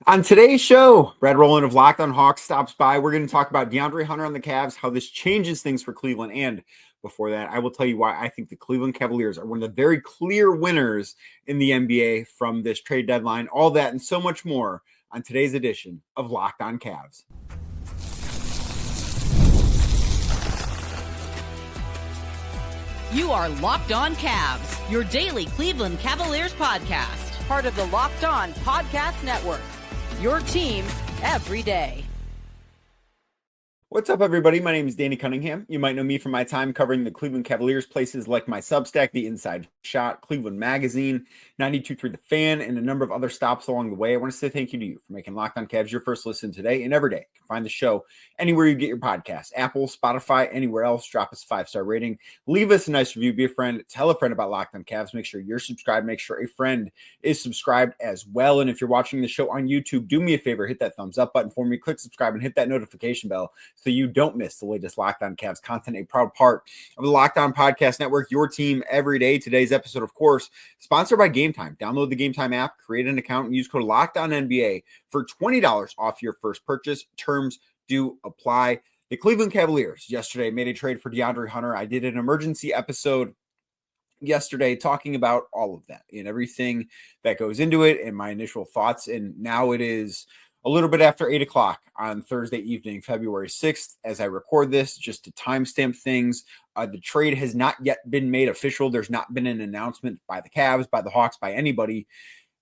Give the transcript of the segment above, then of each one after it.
On today's show, Brad Rowland of Locked on Hawks stops by. We're going to talk about DeAndre Hunter on the Cavs, how this changes things for Cleveland. And before that, I will tell you why I think the Cleveland Cavaliers are one of the very clear winners in the NBA from this trade deadline. All that and so much more on today's edition of Locked on Cavs. You are Locked on Cavs, your daily Cleveland Cavaliers podcast. Part of the Locked on Podcast Network. Your team every day. What's up, everybody? My name is Danny Cunningham. You might know me from my time covering the Cleveland Cavaliers, places like my Substack, The Inside Shot, Cleveland Magazine, 92.3 The Fan, and a number of other stops along the way. I want to say thank you to you for making Locked on Cavs your first listen today and every day. You can find the show anywhere you get your podcasts, Apple, Spotify, anywhere else. Drop us a 5-star rating. Leave us a nice review. Be a friend. Tell a friend about Locked on Cavs. Make sure you're subscribed. Make sure a friend is subscribed as well. And if you're watching the show on YouTube, do me a favor. Hit that thumbs up button for me. Click subscribe and hit that notification bell so you don't miss the latest Locked on Cavs content, a proud part of the Locked on Podcast Network, your team every day. Today's episode, of course, sponsored by Game Time. Download the Game Time app, create an account, and use code LOCKEDONNBA for $20 off your first purchase. Terms do apply. The Cleveland Cavaliers yesterday made a trade for DeAndre Hunter. I did an emergency episode yesterday talking about all of that and everything that goes into it and my initial thoughts. And now it is a little bit after 8 o'clock on Thursday evening, February 6th, as I record this, just to timestamp things. The trade has not yet been made official. There's not been an announcement by the Cavs, by the Hawks, by anybody.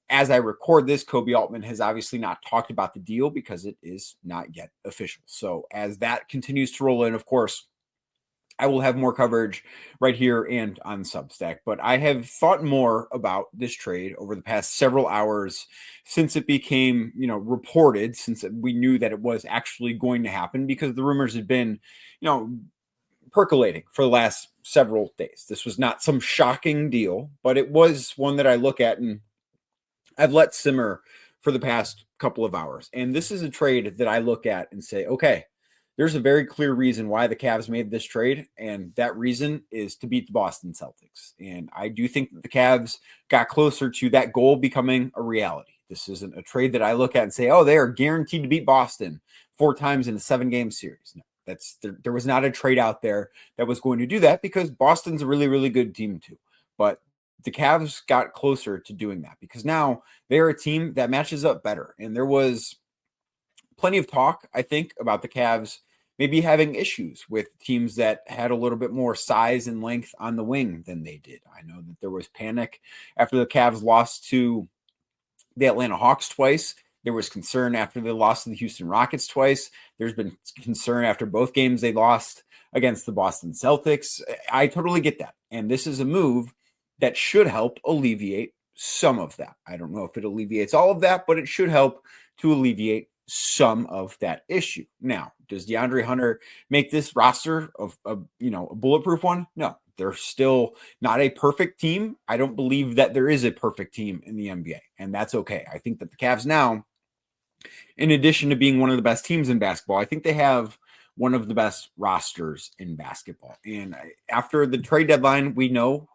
As I record this, Kobe Altman has obviously not talked about the deal because it is not yet official. So as that continues to roll in, of course, I will have more coverage right here and on Substack. But I have thought more about this trade over the past several hours since it became, reported, since we knew that it was actually going to happen, because the rumors had been, percolating for the last several days. This was not some shocking deal, but it was one that I look at and I've let simmer for the past couple of hours. And this is a trade that I look at and say, okay, there's a very clear reason why the Cavs made this trade, and that reason is to beat the Boston Celtics. And I do think that the Cavs got closer to that goal becoming a reality. This isn't a trade that I look at and say, oh, they are guaranteed to beat Boston 4 times in a 7-game series. No, there was not a trade out there that was going to do that, because Boston's a really, really good team too. But the Cavs got closer to doing that because now they're a team that matches up better. And there was plenty of talk, I think, about the Cavs maybe having issues with teams that had a little bit more size and length on the wing than they did. I know that there was panic after the Cavs lost to the Atlanta Hawks twice. There was concern after they lost to the Houston Rockets twice. There's been concern after both games they lost against the Boston Celtics. I totally get that. And this is a move that should help alleviate some of that. I don't know if it alleviates all of that, but it should help to alleviate some of that issue. Now, does DeAndre Hunter make this roster of a bulletproof one? No, they're still not a perfect team. I don't believe that there is a perfect team in the NBA, and that's okay. I think that the Cavs now, in addition to being one of the best teams in basketball, I think they have one of the best rosters in basketball. And after the trade deadline, we know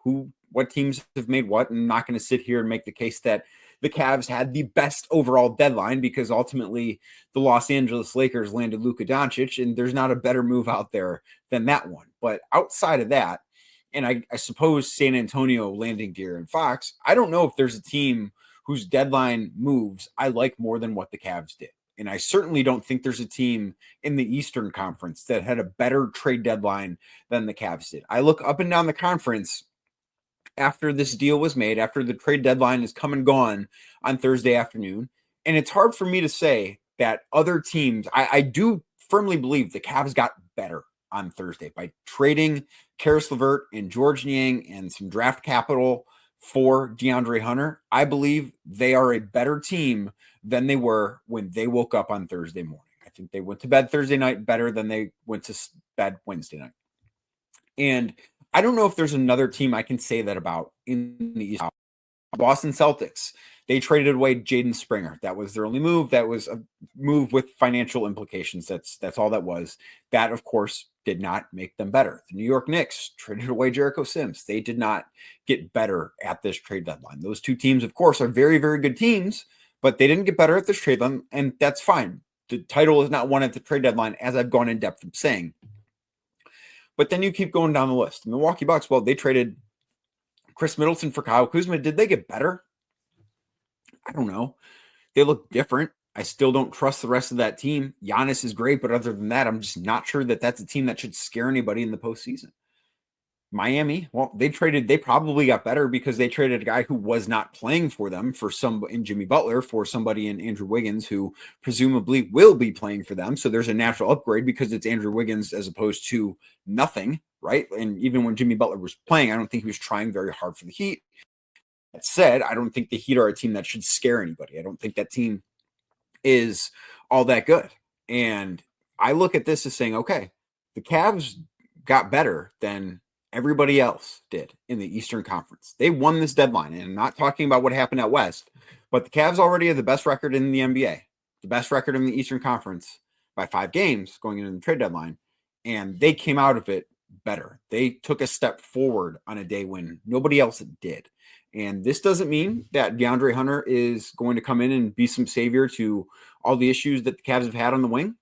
what teams have made what. I'm not going to sit here and make the case that the Cavs had the best overall deadline, because ultimately the Los Angeles Lakers landed Luka Doncic, and there's not a better move out there than that one. But outside of that, and I suppose San Antonio landing De'Aaron Fox, I don't know if there's a team whose deadline moves I like more than what the Cavs did. And I certainly don't think there's a team in the Eastern Conference that had a better trade deadline than the Cavs did. I look up and down the conference after this deal was made, after the trade deadline is come and gone on Thursday afternoon. And it's hard for me to say that other teams, I do firmly believe the Cavs got better on Thursday by trading Karis LeVert and George Niang and some draft capital for DeAndre Hunter. I believe they are a better team than they were when they woke up on Thursday morning. I think they went to bed Thursday night better than they went to bed Wednesday night. And I don't know if there's another team I can say that about in the East. Boston Celtics, they traded away Jaden Springer. That was their only move. That was a move with financial implications. That's all that was. That, of course, did not make them better. The New York Knicks traded away Jericho Sims. They did not get better at this trade deadline. Those two teams, of course, are very, very good teams, but they didn't get better at this trade deadline, and that's fine. The title is not won at the trade deadline, as I've gone in depth of saying. But then you keep going down the list. The Milwaukee Bucks, well, they traded Chris Middleton for Kyle Kuzma. Did they get better? I don't know. They look different. I still don't trust the rest of that team. Giannis is great, but other than that, I'm just not sure that that's a team that should scare anybody in the postseason. Miami, well, they probably got better because they traded a guy who was not playing for them in Jimmy Butler for somebody in Andrew Wiggins who presumably will be playing for them. So there's a natural upgrade because it's Andrew Wiggins as opposed to nothing, right? And even when Jimmy Butler was playing, I don't think he was trying very hard for the Heat. That said, I don't think the Heat are a team that should scare anybody. I don't think that team is all that good. And I look at this as saying, okay, the Cavs got better than everybody else did in the Eastern Conference. They won this deadline, and I'm not talking about what happened out West, but the Cavs already have the best record in the NBA, the best record in the Eastern Conference by 5 games going into the trade deadline, and they came out of it better. They took a step forward on a day when nobody else did. And this doesn't mean that DeAndre Hunter is going to come in and be some savior to all the issues that the Cavs have had on the wing,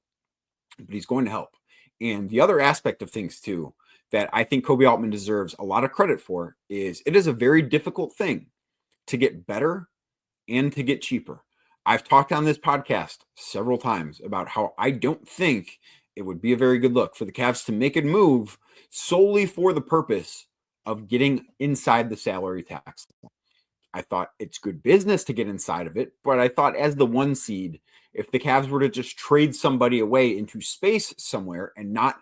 but he's going to help. And the other aspect of things too, that I think Kobe Altman deserves a lot of credit for is it is a very difficult thing to get better and to get cheaper. I've talked on this podcast several times about how I don't think it would be a very good look for the Cavs to make a move solely for the purpose of getting inside the salary tax. I thought it's good business to get inside of it, but I thought as the 1 seed, if the Cavs were to just trade somebody away into space somewhere and not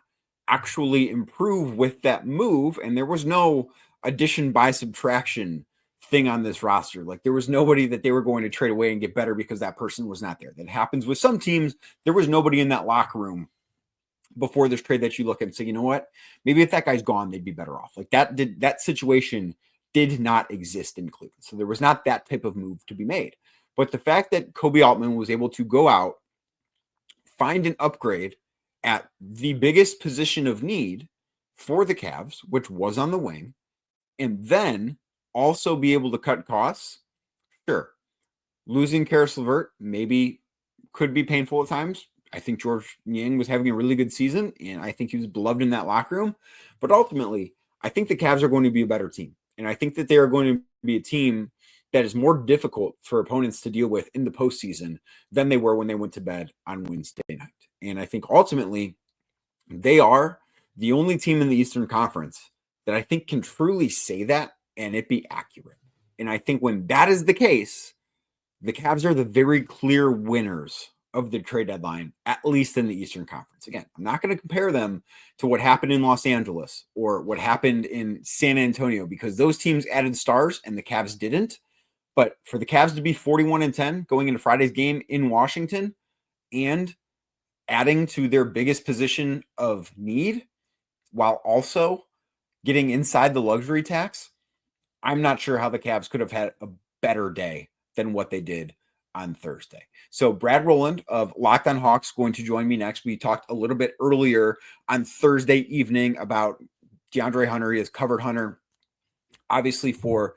actually improve with that move, and there was no addition by subtraction thing on this roster. Like there was nobody that they were going to trade away and get better because that person was not there. That happens with some teams. There was nobody in that locker room before this trade that you look and say, you know what, maybe if that guy's gone, they'd be better off. Like that situation did not exist in Cleveland. So there was not that type of move to be made. But the fact that Kobe Altman was able to go out, find an upgrade at the biggest position of need for the Cavs, which was on the wing, and then also be able to cut costs, sure. Losing Karis LeVert maybe could be painful at times. I think George Niang was having a really good season, and I think he was beloved in that locker room. But ultimately, I think the Cavs are going to be a better team. And I think that they are going to be a team that is more difficult for opponents to deal with in the postseason than they were when they went to bed on Wednesday night. And I think ultimately they are the only team in the Eastern Conference that I think can truly say that and it be accurate. And I think when that is the case, the Cavs are the very clear winners of the trade deadline, at least in the Eastern Conference. Again, I'm not going to compare them to what happened in Los Angeles or what happened in San Antonio because those teams added stars and the Cavs didn't. But for the Cavs to be 41-10 going into Friday's game in Washington and adding to their biggest position of need while also getting inside the luxury tax, I'm not sure how the Cavs could have had a better day than what they did on Thursday. So Brad Rowland of Locked On Hawks going to join me next. We talked a little bit earlier on Thursday evening about DeAndre Hunter. He has covered Hunter obviously for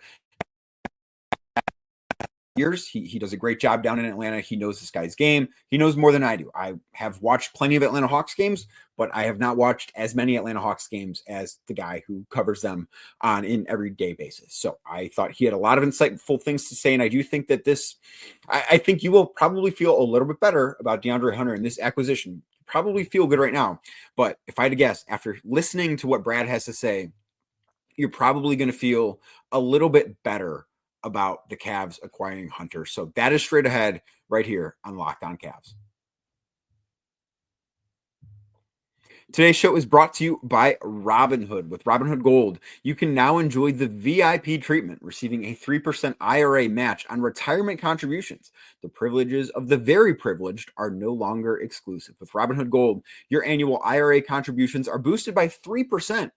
years. He does a great job down in Atlanta. He knows this guy's game. He knows more than I do. I have watched plenty of Atlanta Hawks games, but I have not watched as many Atlanta Hawks games as the guy who covers them on an everyday basis. So I thought he had a lot of insightful things to say. And I do think that I think you will probably feel a little bit better about DeAndre Hunter in this acquisition. Probably feel good right now. But if I had to guess, after listening to what Brad has to say, you're probably going to feel a little bit better about the Cavs acquiring Hunter. So that is straight ahead right here on Locked On Cavs. Today's show is brought to you by Robinhood. With Robinhood Gold, you can now enjoy the VIP treatment, receiving a 3% IRA match on retirement contributions. The privileges of the very privileged are no longer exclusive. With Robinhood Gold, your annual IRA contributions are boosted by 3%.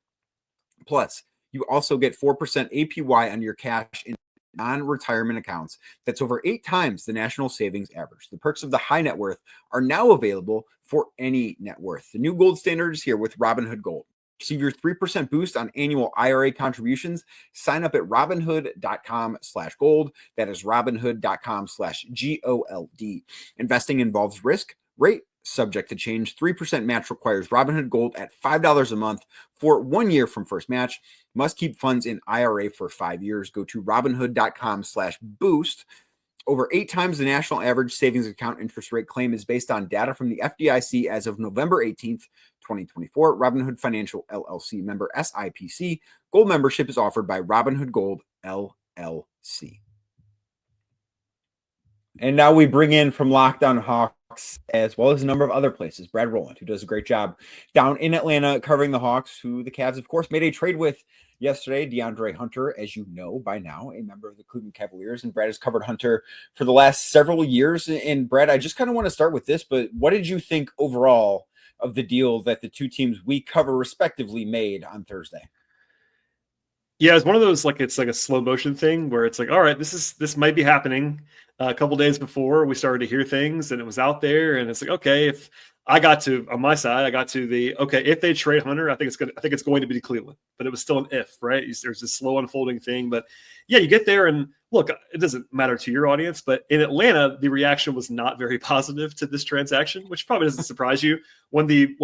Plus, you also get 4% APY on your cash in non-retirement accounts. That's over 8 times the national savings average. The perks of the high net worth are now available for any net worth. The new gold standard is here with Robinhood Gold. Receive your 3% boost on annual IRA contributions. Sign up at robinhood.com/gold. That is robinhood.com/GOLD. Investing involves risk, rate, subject to change. 3% match requires Robinhood Gold at $5 a month for 1 year from first match. Must keep funds in IRA for 5 years. Go to robinhood.com/boost. Over 8 times the national average savings account interest rate claim is based on data from the FDIC as of November 18th, 2024. Robinhood Financial LLC, member SIPC. Gold membership is offered by Robinhood Gold LLC. And now we bring in from Locked On Hawks, as well as a number of other places, Brad Rowland, who does a great job down in Atlanta covering the Hawks, who the Cavs, of course, made a trade with yesterday. DeAndre Hunter, as you know by now, a member of the Cleveland Cavaliers, and Brad has covered Hunter for the last several years. And Brad, I just kind of want to start with this, but what did you think overall of the deal that the two teams we cover respectively made on Thursday? Yeah, it's one of those, like, it's like a slow motion thing where it's like, all right, this might be happening. A couple days before we started to hear things and it was out there, and it's like, okay, if I got to, on my side, I got to the, okay, if they trade Hunter, I think it's going to be to Cleveland, but it was still an if, right? There's this slow unfolding thing, but yeah, you get there and look, it doesn't matter to your audience, but in Atlanta, the reaction was not very positive to this transaction, which probably doesn't surprise you. When the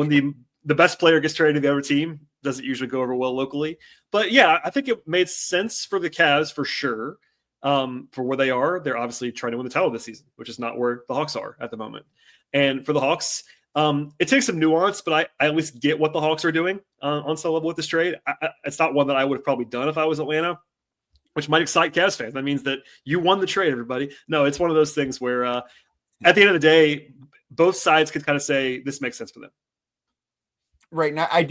best player gets traded to the other team, doesn't usually go over well locally. But yeah, I think it made sense for the Cavs for sure. For where they are, they're obviously trying to win the title this season, which is not where the Hawks are at the moment. And for the Hawks, it takes some nuance, but I at least get what the Hawks are doing on some level with this trade. It's not one that I would have probably done if I was Atlanta, which might excite Cavs fans. That means that you won the trade, everybody. No, it's one of those things where at the end of the day, both sides could kind of say this makes sense for them. Right now, I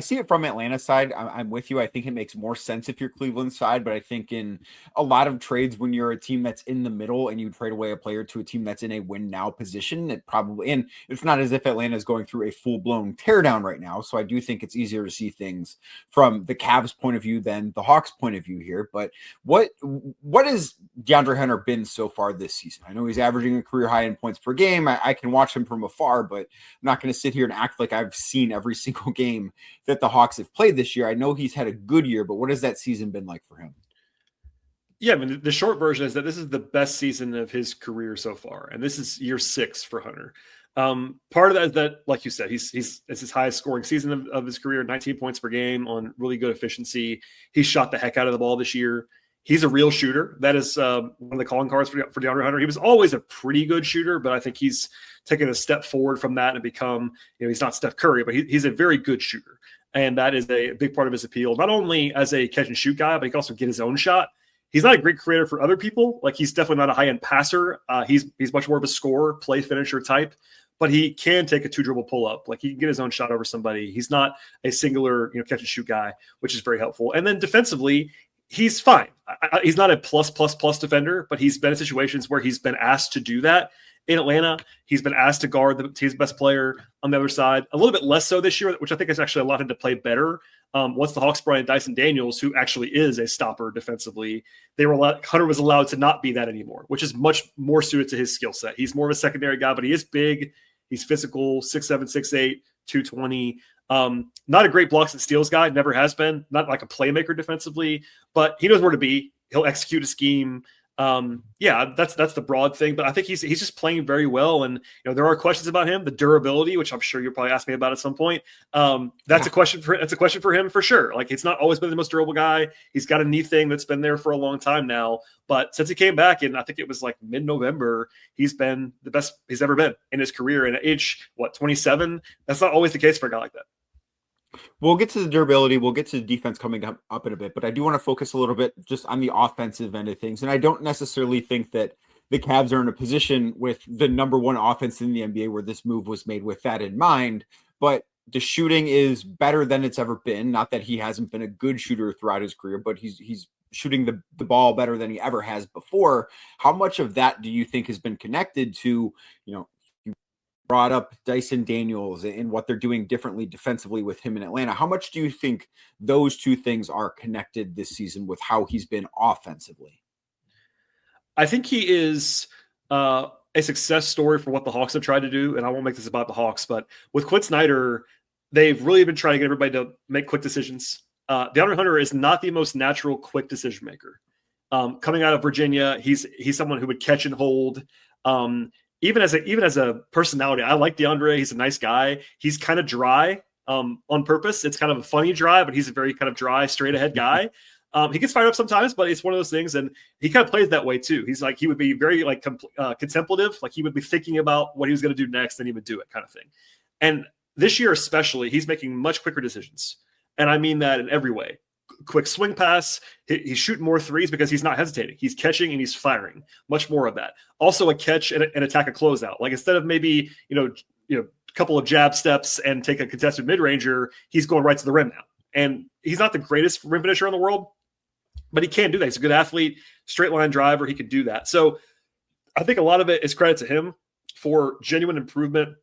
see it from Atlanta side. I'm with you. I think it makes more sense if you're Cleveland side, but I think in a lot of trades, when you're a team that's in the middle and you trade away a player to a team that's in a win now position, it probably, and it's not as if Atlanta is going through a full blown teardown right now. So I do think it's easier to see things from the Cavs point of view than the Hawks point of view here. But what has DeAndre Hunter been so far this season? I know he's averaging a career high in points per game. I can watch him from afar, but I'm not going to sit here and act like I've seen every single game that the Hawks have played this year. I know he's had a good year, but what has that season been like for him? Yeah, I mean, the short version is that this is the best season of his career so far, and this is year 6 for Hunter. Part of that is that, like you said, it's his highest scoring season of his career, 19 points per game on really good efficiency. He shot the heck out of the ball this year. He's a real shooter. That is one of the calling cards for DeAndre Hunter. He was always a pretty good shooter, but I think he's taken a step forward from that and become, he's not Steph Curry, but he's a very good shooter. And that is a big part of his appeal, not only as a catch and shoot guy, but he can also get his own shot. He's not a great creator for other people. Like, he's definitely not a high-end passer. He's much more of a scorer, play finisher type, but he can take a 2-dribble pull-up. Like, he can get his own shot over somebody. He's not a singular, catch and shoot guy, which is very helpful. And then defensively, he's fine. He's not a plus defender, but he's been in situations where he's been asked to do that. In Atlanta, he's been asked to guard the team's best player on the other side. A little bit less so this year, which I think has actually allowed him to play better. Once the Hawks brought in Dyson Daniels, who actually is a stopper defensively, Hunter was allowed to not be that anymore, which is much more suited to his skill set. He's more of a secondary guy, but he is big. He's physical, 6'7", 6'8", 220. Not a great blocks and steals guy, never has been. Not like a playmaker defensively, but he knows where to be. He'll execute a scheme. That's the broad thing, but I think he's just playing very well. And there are questions about him, the durability, which I'm sure you'll probably ask me about at some point. That's a question for him for sure. Like, it's not always been the most durable guy. He's got a knee thing that's been there for a long time now, but since he came back in, I think it was like mid-November, he's been the best he's ever been in his career. And at age 27, that's not always the case for a guy like that. We'll get to the durability. We'll get to the defense coming up in a bit, but I do want to focus a little bit just on the offensive end of things. And I don't necessarily think that the Cavs are in a position with the number one offense in the NBA where this move was made with that in mind, but the shooting is better than it's ever been. Not that he hasn't been a good shooter throughout his career, but he's shooting the ball better than he ever has before. How much of that do you think has been connected to, brought up Dyson Daniels and what they're doing differently defensively with him in Atlanta? How much do you think those two things are connected this season with how he's been offensively? I think he is a success story for what the Hawks have tried to do. And I won't make this about the Hawks, but with Quinn Snyder, they've really been trying to get everybody to make quick decisions. DeAndre Hunter is not the most natural quick decision maker. Coming out of Virginia, he's someone who would catch and hold. Even as a personality, I like DeAndre. He's a nice guy. He's kind of dry on purpose. It's kind of a funny dry, but he's a very kind of dry, straight ahead guy. He gets fired up sometimes, but it's one of those things, and he kind of plays that way too. He's like, he would be very like contemplative, like he would be thinking about what he was going to do next, and he would do it, kind of thing. And this year especially, he's making much quicker decisions, and I mean that in every way. Quick swing pass, he's shooting more threes because he's not hesitating. He's catching and he's firing. Much more of that. Also a catch and attack a closeout. Like instead of maybe a couple of jab steps and take a contested mid-ranger, he's going right to the rim now. And he's not the greatest rim finisher in the world, but he can do that. He's a good athlete, straight line driver. He could do that. So I think a lot of it is credit to him for genuine improvement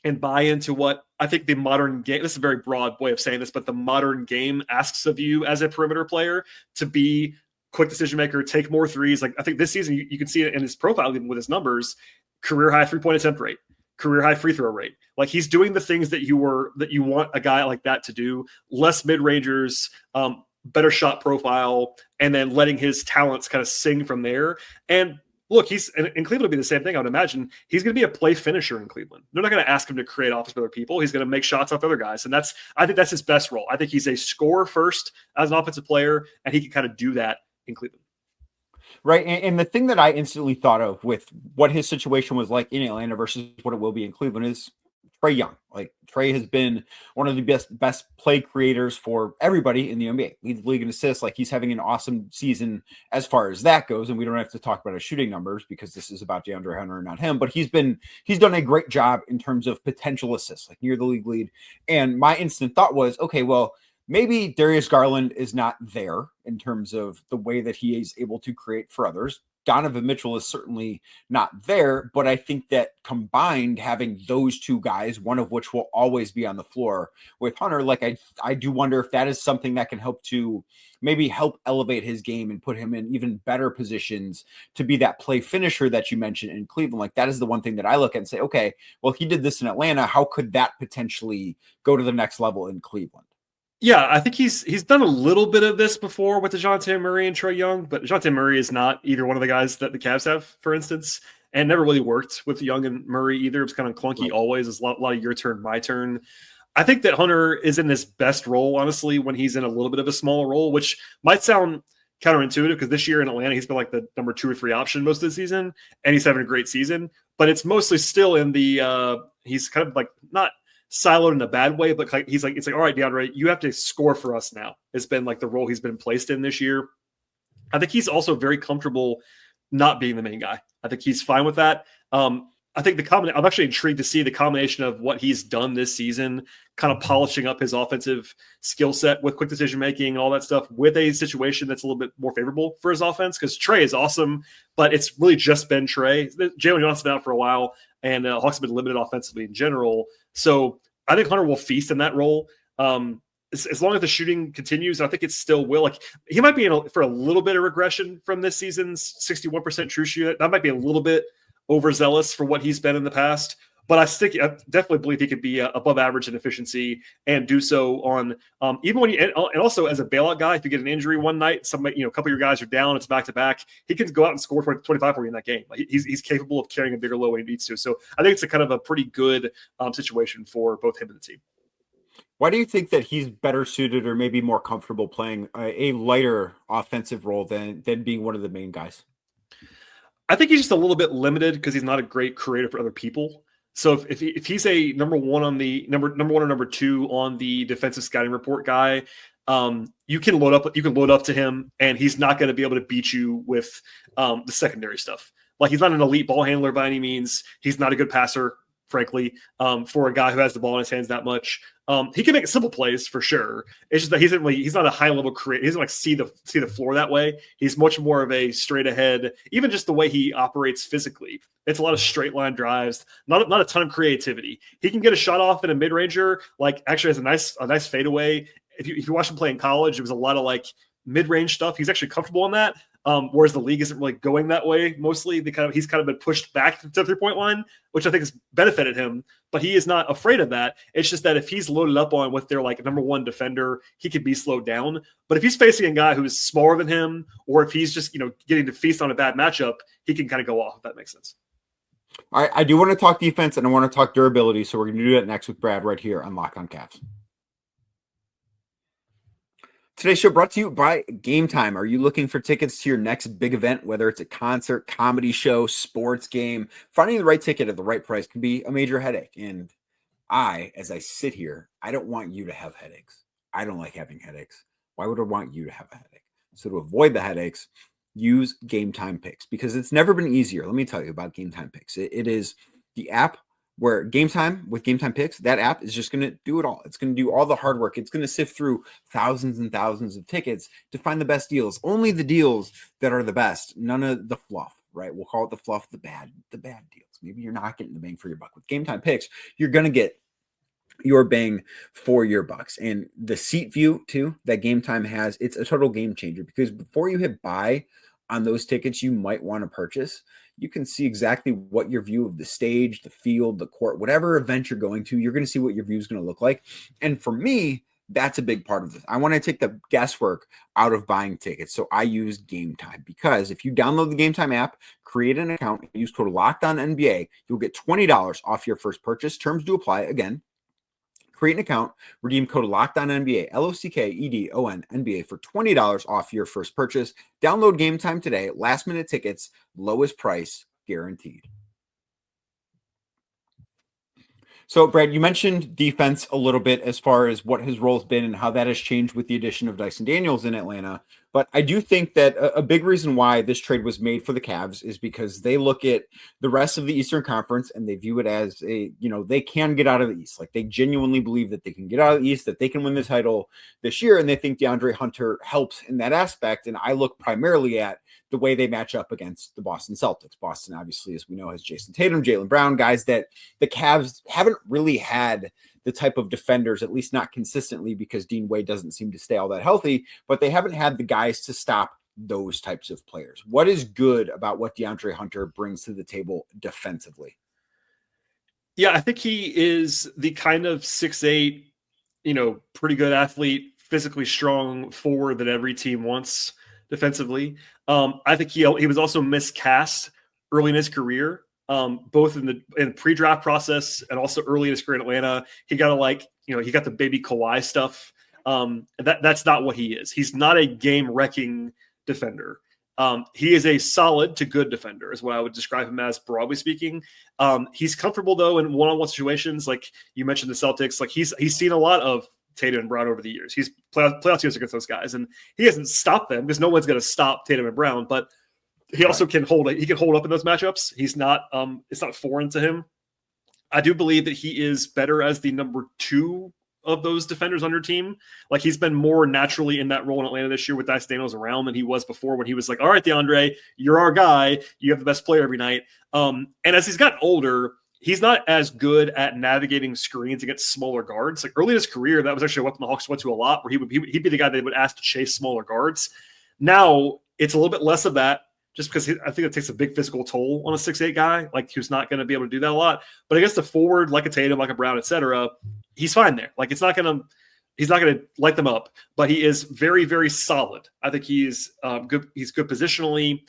and buy into what I think the modern game, this is a very broad way of saying this, but the modern game asks of you as a perimeter player to be quick decision maker, take more threes. Like I think this season, you can see it in his profile, even with his numbers, career high 3-point attempt rate, career high free throw rate. Like he's doing the things that you want a guy like that to do, less mid-rangers, better shot profile, and then letting his talents kind of sing from there. And look, he's in Cleveland will be the same thing. I would imagine he's going to be a play finisher in Cleveland. They're not going to ask him to create offense for other people. He's going to make shots off other guys. And I think that's his best role. I think he's a scorer first as an offensive player, and he can kind of do that in Cleveland. Right. And the thing that I instantly thought of with what his situation was like in Atlanta versus what it will be in Cleveland is Trae Young. Like Trae has been one of the best play creators for everybody in the NBA. Leads the league in assists. Like he's having an awesome season as far as that goes. And we don't have to talk about his shooting numbers because this is about DeAndre Hunter, not him. But he's done a great job in terms of potential assists, like near the league lead. And my instant thought was, okay, well, maybe Darius Garland is not there in terms of the way that he is able to create for others. Donovan Mitchell is certainly not there, but I think that combined, having those two guys, one of which will always be on the floor with Hunter, like I do wonder if that is something that can help elevate his game and put him in even better positions to be that play finisher that you mentioned in Cleveland. Like that is the one thing that I look at and say, okay, well, he did this in Atlanta. How could that potentially go to the next level in Cleveland? Yeah, I think he's done a little bit of this before with DeJounte Murray and Trae Young, but DeJounte Murray is not either one of the guys that the Cavs have, for instance, and never really worked with Young and Murray either. It was kind of clunky always. It's a lot of your turn, my turn. I think that Hunter is in his best role, honestly, when he's in a little bit of a smaller role, which might sound counterintuitive because this year in Atlanta, he's been like the number 2 or 3 option most of the season, and he's having a great season, but it's mostly still in the he's kind of like not siloed in a bad way, but it's like, all right, DeAndre, you have to score for us now. It's been like the role he's been placed in this year. I think he's also very comfortable not being the main guy. I think he's fine with that. I think I'm actually intrigued to see the combination of what he's done this season, kind of polishing up his offensive skill set with quick decision-making, all that stuff, with a situation that's a little bit more favorable for his offense, because Trae is awesome, but it's really just been Trae. Jalen Johnson's been out for a while, and Hawks have been limited offensively in general. So I think Hunter will feast in that role. As long as the shooting continues, I think it still will. Like he might be for a little bit of regression from this season's 61% true shoot. That might be a little bit overzealous for what he's been in the past, but I definitely believe he could be above average in efficiency and do so on even when and also as a bailout guy. If you get an injury one night, a couple of your guys are down, it's back to back, he can go out and score 25 for you in that game. Like he's capable of carrying a bigger load when he needs to. So I think it's a kind of a pretty good situation for both him and the team. Why do you think that he's better suited or maybe more comfortable playing a lighter offensive role than being one of the main guys? I think he's just a little bit limited because he's not a great creator for other people. So if he's a number one or number 2 on the defensive scouting report guy, you can load up to him, and he's not going to be able to beat you with the secondary stuff. Like he's not an elite ball handler by any means. He's not a good passer, frankly, for a guy who has the ball in his hands that much. He can make simple plays for sure. It's just that he's not a high level creator. He doesn't like see the floor that way. He's much more of a straight ahead, even just the way he operates physically. It's a lot of straight line drives, not a ton of creativity. He can get a shot off in a mid ranger, like actually has a nice fadeaway. If you watch him play in college, it was a lot of like mid-range stuff. He's actually comfortable in that. Whereas the league isn't really going that way. Mostly he's kind of been pushed back to the 3-point line, which I think has benefited him, but he is not afraid of that. It's just that if he's loaded up on with their like number one defender, he could be slowed down. But if he's facing a guy who's smaller than him, or if he's just, getting to feast on a bad matchup, he can kind of go off, if that makes sense. All right, I do want to talk defense and I want to talk durability, so we're going to do that next with Brad right here on Locked On Cavs. Today's show brought to you by Game Time. Are you looking for tickets to your next big event, whether it's a concert, comedy show, sports game? Finding the right ticket at the right price can be a major headache. And as I sit here, I don't want you to have headaches. I don't like having headaches. Why would I want you to have a headache? So to avoid the headaches, use Game Time Picks, because it's never been easier. Let me tell you about Game Time Picks. It is the app where Game Time Picks, that app is just going to do it all. It's going to do all the hard work. It's going to sift through thousands and thousands of tickets to find the best deals. Only the deals that are the best. None of the fluff, right? We'll call it the fluff, the bad deals. Maybe you're not getting the bang for your buck. With Game Time Picks, you're going to get your bang for your bucks. And the seat view too that Game Time has, it's a total game changer, because before you hit buy on those tickets you might want to purchase, you can see exactly what your view of the stage, the field, the court, whatever event you're going to, you're going to see what your view is going to look like. And for me, that's a big part of this. I want to take the guesswork out of buying tickets. So I use Game Time, because if you download the Game Time app, create an account, and use code LOCKEDONNBA, you'll get $20 off your first purchase. Terms do apply. Again, create an account, redeem code LOCKEDONNBA, LOCKEDON NBA for $20 off your first purchase. Download Game Time today. Last minute tickets, lowest price guaranteed. So, Brad, you mentioned defense a little bit as far as what his role's been and how that has changed with the addition of Dyson Daniels in Atlanta. But I do think that a big reason why this trade was made for the Cavs is because they look at the rest of the Eastern Conference and they view it as they can get out of the East. Like, they genuinely believe that they can get out of the East, that they can win the title this year. And they think DeAndre Hunter helps in that aspect. And I look primarily at the way they match up against the Boston Celtics. Boston, obviously, as we know, has Jason Tatum, Jaylen Brown, guys that the Cavs haven't really had the type of defenders, at least not consistently, because Dean Wade doesn't seem to stay all that healthy, but they haven't had the guys to stop those types of players. What is good about what DeAndre Hunter brings to the table defensively? Yeah, I think he is the kind of 6'8", pretty good athlete, physically strong forward that every team wants defensively. I think he was also miscast early in his career, both in the pre-draft process and also early in his career in Atlanta. He got he got the baby Kawhi stuff. That's not what he is. He's not a game-wrecking defender. He is a solid to good defender, is what I would describe him as, broadly speaking. He's comfortable though in one-on-one situations, like you mentioned the Celtics. Like he's seen a lot of Tatum and Brown over the years. He's playoff years against those guys, and he hasn't stopped them because no one's going to stop Tatum and Brown. But he also can hold it. He can hold up in those matchups. He's not. It's not foreign to him. I do believe that he is better as the number 2 of those defenders on your team. Like, he's been more naturally in that role in Atlanta this year with Dyson Daniels around than he was before, when he was like, all right, DeAndre, you're our guy. You have the best player every night. And as he's gotten older, he's not as good at navigating screens against smaller guards. Like, early in his career, that was actually what the Hawks went to a lot, where he'd be the guy they would ask to chase smaller guards. Now it's a little bit less of that, just because I think it takes a big physical toll on a 6'8" guy, like, who's not going to be able to do that a lot. But against a forward like a Tatum, like a Brown, etc., he's fine there. Like, he's not going to light them up, but he is very, very solid. I think he's good. He's good positionally.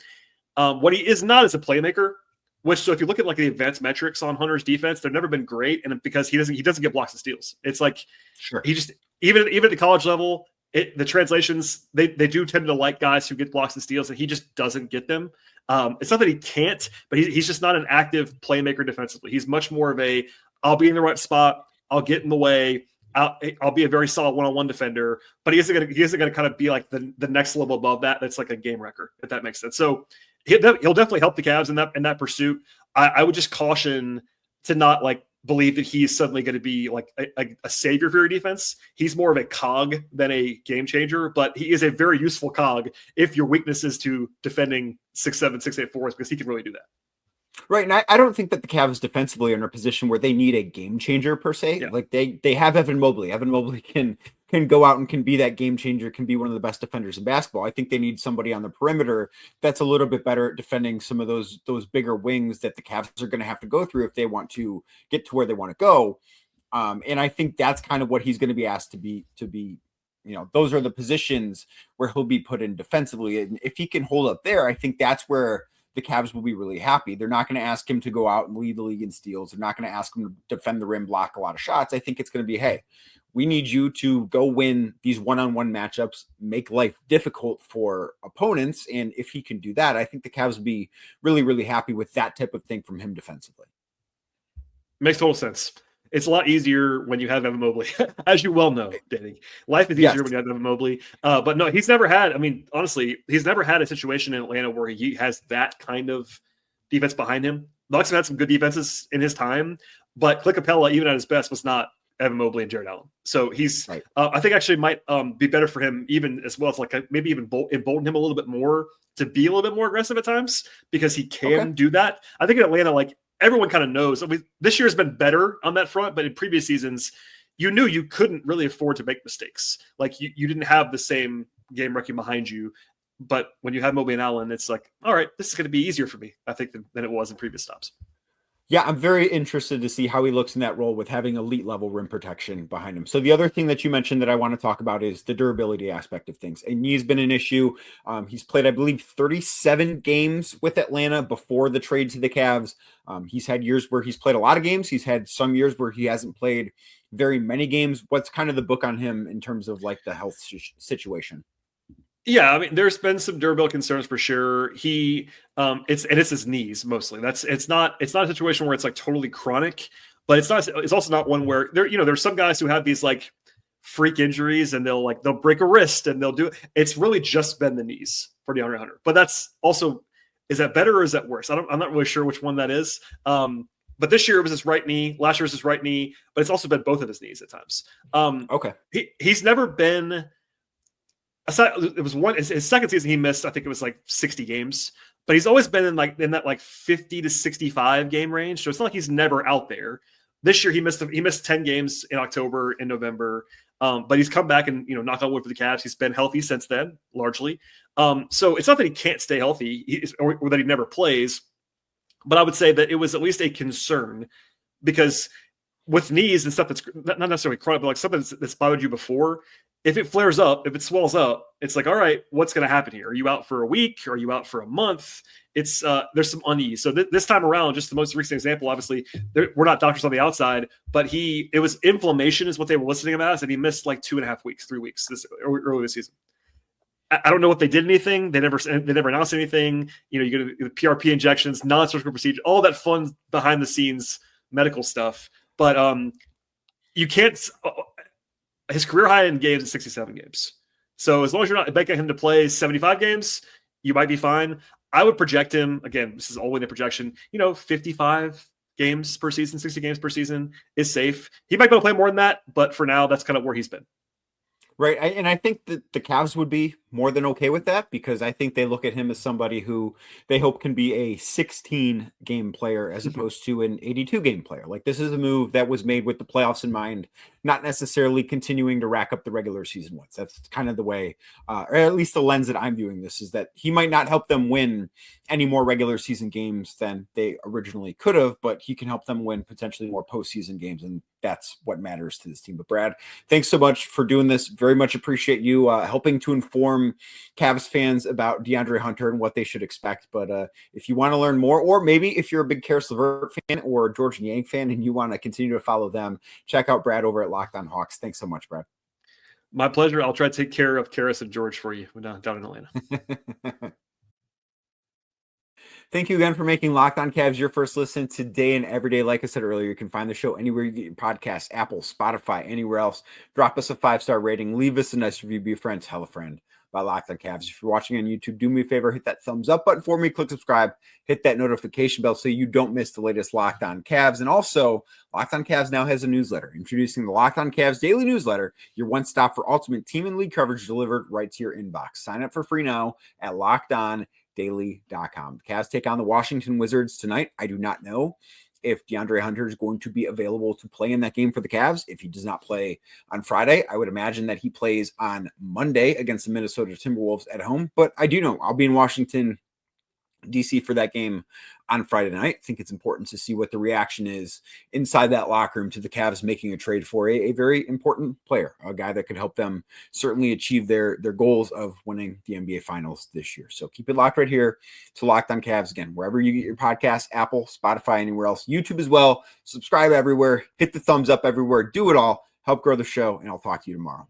What he is not is a playmaker. So if you look at like the advanced metrics on Hunter's defense, they've never been great, and because he doesn't get blocks and steals. It's like, sure, he just even at the college level, the translations they do tend to like guys who get blocks and steals, and he just doesn't get them. It's not that he can't, but he's just not an active playmaker defensively. He's much more of a, I'll be in the right spot, I'll get in the way, I'll be a very solid one-on-one defender, but he isn't gonna kind of be like the next level above that. That's like a game wrecker, if that makes sense. So he'll definitely help the Cavs in that pursuit. I would just caution to not like believe that he's suddenly going to be like a savior for your defense. He's more of a cog than a game changer, but he is a very useful cog if your weakness is to defending 6'7", 6'8" forwards, because he can really do that. Right, and I don't think that the Cavs defensively are in a position where they need a game changer per se. Yeah. Like they have Evan Mobley. Evan Mobley can can go out and can be that game changer, can be one of the best defenders in basketball. I think they need somebody on the perimeter that's a little bit better at defending some of those bigger wings that the Cavs are going to have to go through if they want to get to where they want to go. And I think that's kind of what he's going to be asked to be, those are the positions where he'll be put in defensively. And if he can hold up there, I think that's where the Cavs will be really happy. They're not going to ask him to go out and lead the league in steals. They're not going to ask him to defend the rim, block a lot of shots. I think it's going to be, hey, we need you to go win these one-on-one matchups, make life difficult for opponents. And if he can do that, I think the Cavs will be really, really happy with that type of thing from him defensively. Makes total sense. It's a lot easier when you have Evan Mobley, as you well know, Danny. Life is easier when you have Evan Mobley. But no, he's never had, honestly, he's never had a situation in Atlanta where he has that kind of defense behind him. The Bucks have had some good defenses in his time, but Clint Capella, even at his best, was not Evan Mobley and Jarrett Allen. So he's, right. I think actually might be better for him even as well as like maybe even embolden him a little bit more to be a little bit more aggressive at times because he can do that. I think in Atlanta, like everyone kind of knows. This year has been better on that front, but in previous seasons, you knew you couldn't really afford to make mistakes. Like you didn't have the same game wrecking behind you. But when you have Mobley and Allen, it's like, all right, this is going to be easier for me, I think, than it was in previous stops. Yeah, I'm very interested to see how he looks in that role with having elite level rim protection behind him. So the other thing that you mentioned that I want to talk about is the durability aspect of things. And he's been an issue. He's played, I believe, 37 games with Atlanta before the trade to the Cavs. He's had years where he's played a lot of games. He's had some years where he hasn't played very many games. What's kind of the book on him in terms of like the health situation? Yeah, I mean, there's been some durability concerns for sure. It's his knees mostly. It's not a situation where it's like totally chronic, but it's also not one where there's some guys who have these like freak injuries and they'll break a wrist and they'll do it. It's really just been the knees for DeAndre Hunter. But that's also, is that better or is that worse? I'm not really sure which one that is. But this year it was his right knee. Last year was his right knee, but it's also been both of his knees at times. Okay. He's never been. It was his second season he missed, I think it was like 60 games, but he's always been in that like 50 to 65 game range. So it's not like he's never out there. This year he missed 10 games in October and November. But he's come back and, knock on wood for the Cavs. He's been healthy since then, largely. So it's not that he can't stay healthy or that he never plays, but I would say that it was at least a concern because with knees and stuff that's not necessarily chronic, but like something that's bothered you before, if it flares up, if it swells up, it's like, all right, what's going to happen here? Are you out for a week? Are you out for a month? It's there's some unease. So this time around, just the most recent example, obviously, we're not doctors on the outside, but it was inflammation is what they were listing him as, and he missed like 2.5 weeks, 3 weeks early this season. I don't know if they did anything. They never announced anything. You get the PRP injections, non-surgical procedure, all that fun behind the scenes medical stuff. But you can't. His career high in games is 67 games. So as long as you're not banking him to play 75 games, you might be fine. I would project him, again, this is all in a projection, 55 games per season, 60 games per season is safe. He might be able to play more than that, but for now, that's kind of where he's been. Right. And I think that the Cavs would be more than okay with that because I think they look at him as somebody who they hope can be a 16-game player as opposed to an 82-game player. Like this is a move that was made with the playoffs in mind, not necessarily continuing to rack up the regular season wins. That's kind of the way, or at least the lens that I'm viewing this is that he might not help them win any more regular season games than they originally could have, but he can help them win potentially more postseason games. And that's what matters to this team. But Brad, thanks so much for doing this. Very much appreciate you helping to inform Cavs fans about DeAndre Hunter and what they should expect. But if you want to learn more, or maybe if you're a big Karis LeVert fan or George Niang fan and you want to continue to follow them, check out Brad over at Locked On Hawks. Thanks so much, Brad. My pleasure. I'll try to take care of Karis and George for you down in Atlanta. Thank you again for making Locked On Cavs your first listen today and every day. Like I said earlier, you can find the show anywhere you get your podcast, Apple, Spotify, anywhere else. Drop us a 5-star rating. Leave us a nice review. Be a friend. Tell a friend about Locked On Cavs. If you're watching on YouTube, do me a favor. Hit that thumbs up button for me. Click subscribe. Hit that notification bell so you don't miss the latest Locked On Cavs. And also, Locked On Cavs now has a newsletter. Introducing the Locked On Cavs daily newsletter, your one stop for ultimate team and league coverage delivered right to your inbox. Sign up for free now at LockedOnDaily.com. The Cavs take on the Washington Wizards tonight. I do not know if DeAndre Hunter is going to be available to play in that game for the Cavs. If he does not play on Friday, I would imagine that he plays on Monday against the Minnesota Timberwolves at home. But I do know I'll be in Washington, DC for that game on Friday night. I think it's important to see what the reaction is inside that locker room to the Cavs making a trade for a very important player, a guy that could help them certainly achieve their goals of winning the NBA Finals this year. So keep it locked right here to Locked On Cavs. Again, wherever you get your podcast, Apple, Spotify, anywhere else, YouTube as well. Subscribe everywhere, hit the thumbs up everywhere, do it all, help grow the show, and I'll talk to you tomorrow.